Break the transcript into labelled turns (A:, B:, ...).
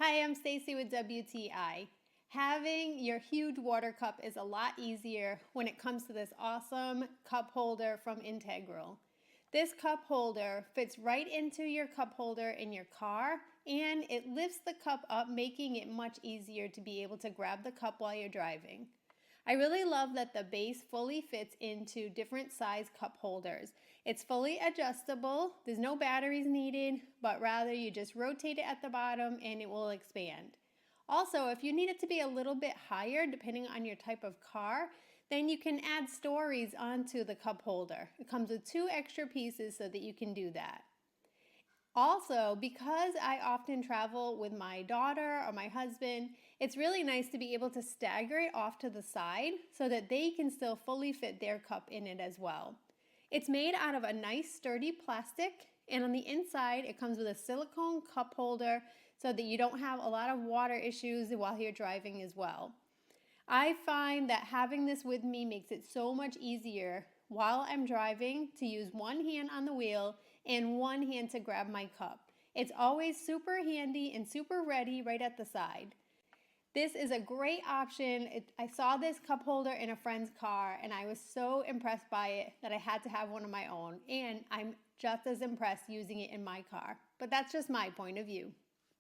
A: Hi, I'm Stacy with WTI. Having your huge water cup is a lot easier when it comes to this awesome cup holder from Integral. This cup holder fits right into your cup holder in your car, and it lifts the cup up, making it much easier to be able to grab the cup while you're driving. I really love that the base fully fits into different size cup holders. It's fully adjustable, there's no batteries needed, but rather you just rotate it at the bottom and it will expand. Also, if you need it to be a little bit higher, depending on your type of car, then you can add stories onto the cup holder. It comes with 2 extra pieces so that you can do that. Also, because I often travel with my daughter or my husband, it's really nice to be able to stagger it off to the side so that they can still fully fit their cup in it as well. It's made out of a nice sturdy plastic, and on the inside it comes with a silicone cup holder so that you don't have a lot of water issues while you're driving as well. I find that having this with me makes it so much easier while I'm driving to use one hand on the wheel and one hand to grab my cup. It's always super handy and super ready right at the side. This is a great option. I saw this cup holder in a friend's car and I was so impressed by it that I had to have one of my own, and I'm just as impressed using it in my car. But that's just my point of view.